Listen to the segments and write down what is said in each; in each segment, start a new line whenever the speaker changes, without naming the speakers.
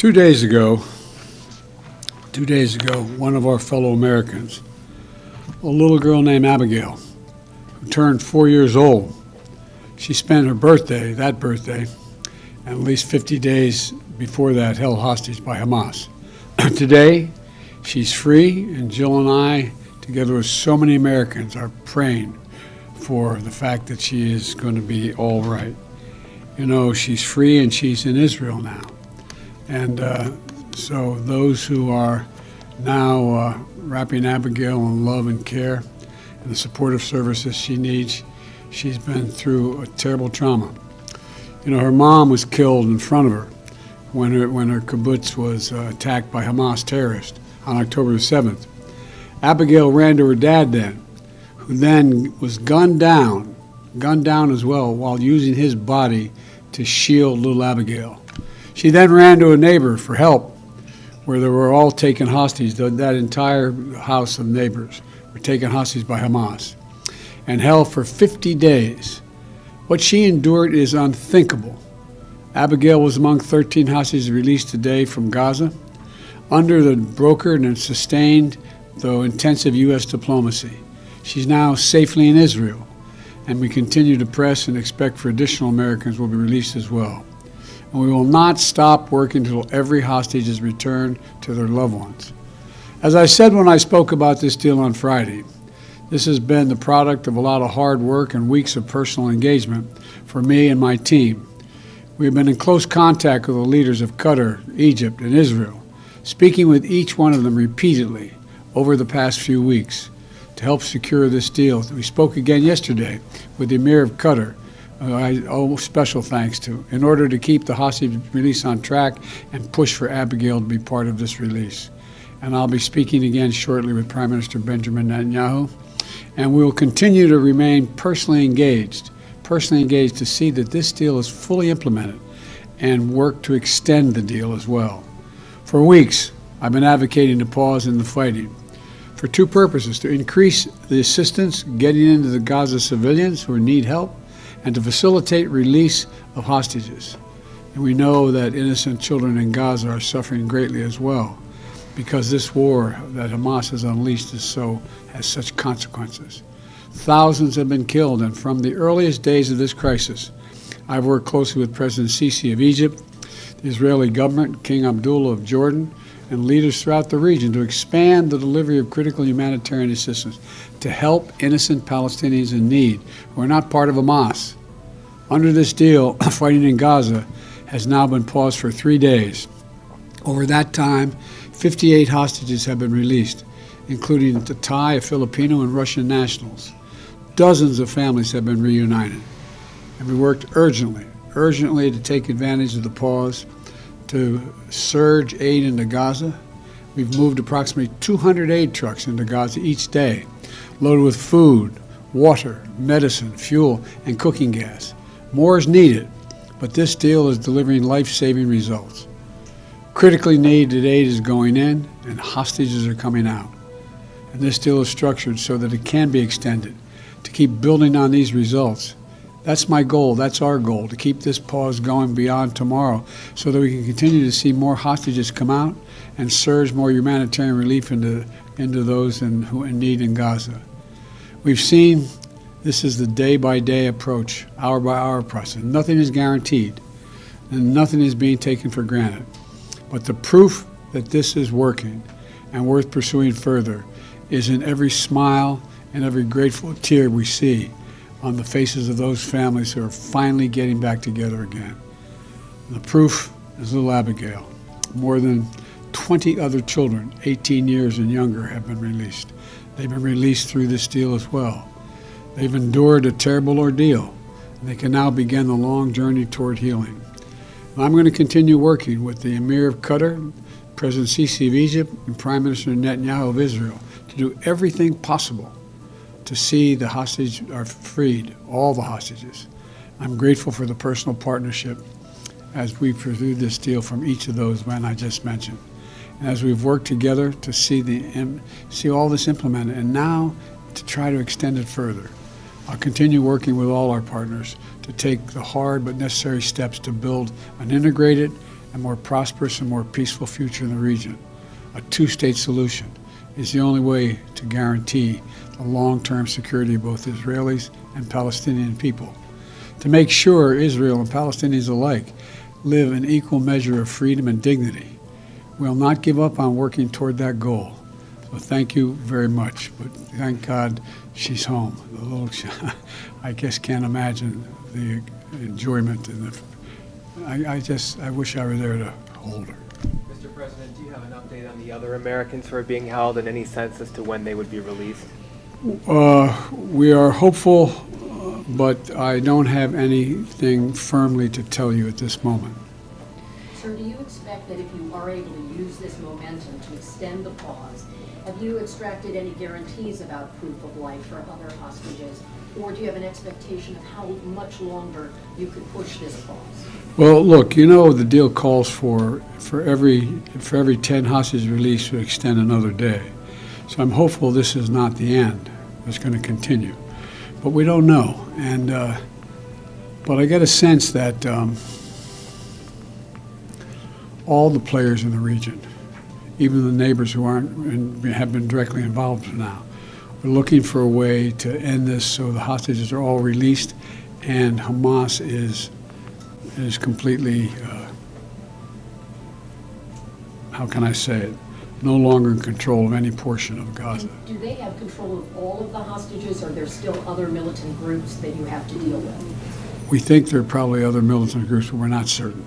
2 days ago, one of our fellow Americans, a little girl named Abigail, who turned 4 years old, she spent her birthday, and at least 50 days before that, held hostage by Hamas. Today, she's free, and Jill and I, together with so many Americans, are praying for the fact that she is going to be all right. You know, she's free and she's in Israel now. And so those who are now wrapping Abigail in love and care and the supportive services she needs, she's been through a terrible trauma. You know, her mom was killed in front of her when her kibbutz was attacked by Hamas terrorists on October 7th. Abigail ran to her dad then, who then was gunned down as well, while using his body to shield little Abigail. She then ran to a neighbor for help, where they were all taken hostage. That entire house of neighbors were taken hostage by Hamas and held for 50 days. What she endured is unthinkable. Abigail was among 13 hostages released today from Gaza under the brokered and sustained, though intensive, U.S. diplomacy. She's now safely in Israel, and we continue to press and expect for additional Americans will be released as well. And we will not stop working until every hostage is returned to their loved ones. As I said when I spoke about this deal on Friday, this has been the product of a lot of hard work and weeks of personal engagement for me and my team. We have been in close contact with the leaders of Qatar, Egypt, and Israel, speaking with each one of them repeatedly over the past few weeks to help secure this deal. We spoke again yesterday with the Emir of Qatar, I owe special thanks to, in order to keep the hostage release on track and push for Abigail to be part of this release. And I'll be speaking again shortly with Prime Minister Benjamin Netanyahu, and we will continue to remain personally engaged to see that this deal is fully implemented and work to extend the deal as well. For weeks, I've been advocating a pause in the fighting for two purposes: to increase the assistance getting into the Gaza civilians who need help, and to facilitate release of hostages. And we know that innocent children in Gaza are suffering greatly as well, because this war that Hamas has unleashed has such consequences. Thousands have been killed, and from the earliest days of this crisis, I've worked closely with President Sisi of Egypt, the Israeli government, King Abdullah of Jordan, and leaders throughout the region to expand the delivery of critical humanitarian assistance to help innocent Palestinians in need who are not part of Hamas. Under this deal, fighting in Gaza has now been paused for 3 days. Over that time, 58 hostages have been released, including the Thai, Filipino, and Russian nationals. Dozens of families have been reunited. And we worked urgently to take advantage of the pause to surge aid into Gaza. We've moved approximately 200 aid trucks into Gaza each day, loaded with food, water, medicine, fuel, and cooking gas. More is needed, but this deal is delivering life-saving results. Critically needed aid is going in, and hostages are coming out. And this deal is structured so that it can be extended, to keep building on these results. That's my goal, that's our goal, to keep this pause going beyond tomorrow so that we can continue to see more hostages come out and surge more humanitarian relief into those who are in need in Gaza. We've seen this is the day-by-day approach, hour-by-hour process. Nothing is guaranteed, and nothing is being taken for granted. But the proof that this is working and worth pursuing further is in every smile and every grateful tear we see on the faces of those families who are finally getting back together again. And the proof is little Abigail. More than 20 other children, 18 years and younger, have been released. They've been released through this deal as well. They've endured a terrible ordeal, and they can now begin the long journey toward healing. And I'm going to continue working with the Emir of Qatar, President Sisi of Egypt, and Prime Minister Netanyahu of Israel to do everything possible to see the hostages are freed, all the hostages. I'm grateful for the personal partnership as we pursue this deal from each of those men I just mentioned. And as we've worked together to see all this implemented, and now to try to extend it further. I'll continue working with all our partners to take the hard but necessary steps to build an integrated a more prosperous and more peaceful future in the region. A two-state solution is the only way to guarantee the long-term security of both Israelis and Palestinian people. To make sure Israel and Palestinians alike live in equal measure of freedom and dignity. We'll not give up on working toward that goal. So thank you very much. But thank God she's home. The little, I guess can't imagine the enjoyment and the. I wish I were there to hold her.
Mr. President, do you have an update on the other Americans who are being held and any sense as to when they would be released?
We are hopeful, but I don't have anything firmly to tell you at this moment.
Sir, do you expect that if you are able to use this momentum to extend the pause, have you extracted any guarantees about proof of life for other hostages, or do you have an expectation of how much longer you could push this pause?
Well, look, you know the deal calls for every 10 hostages released to extend another day. So I'm hopeful this is not the end. It's going to continue, but we don't know. And but I get a sense that all the players in the region, even the neighbors who aren't and have been directly involved now, are looking for a way to end this so the hostages are all released and Hamas is completely, how can I say it, no longer in control of any portion of Gaza.
And do they have control of all of the hostages, or are there still other militant groups that you have to deal with?
We think there are probably other militant groups, but we're not certain.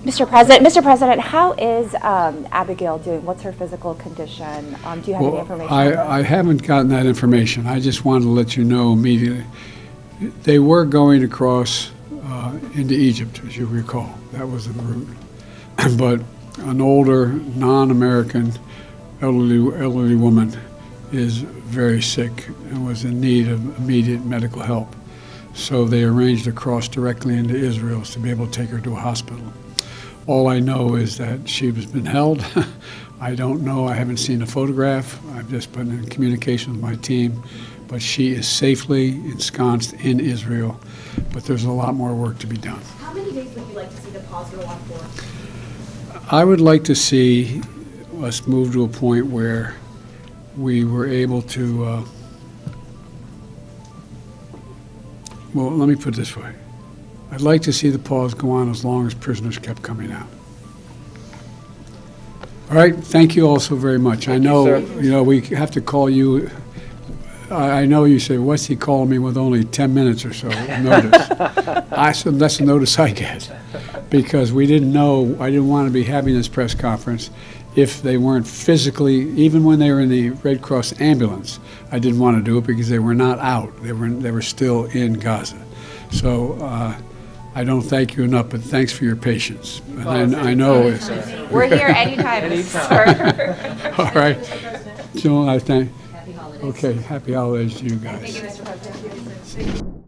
Mr. President, how is Abigail doing? What's her physical condition? Do you have any information?
I haven't gotten that information. I just wanted to let you know immediately. They were going across into Egypt, as you recall. That was the route. But an older, non-American, elderly woman is very sick and was in need of immediate medical help. So they arranged to cross directly into Israel to be able to take her to a hospital. All I know is that she has been held. I don't know, I haven't seen a photograph. I've just been in communication with my team. But she is safely ensconced in Israel. But there's a lot more work to be done.
How many days would you like to see the pause go on for?
I would like to see us move to a point where we were able to, well, let me put it this way. I'd like to see the pause go on as long as prisoners kept coming out. All right, thank you all so very much. I know, we have to call you. I know you say, what's he calling me with only 10 minutes or so notice? I said, that's the notice I get. Because we didn't know, I didn't want to be having this press conference if they weren't physically, even when they were in the Red Cross ambulance, I didn't want to do it because they were not out. They were still in Gaza. So I don't thank you enough, but thanks for your patience. And I know it's...
We're here anytime, sir.
All right. Joan, I thank...
Happy holidays.
Okay, happy holidays to you guys.
Thank you, Mr. President.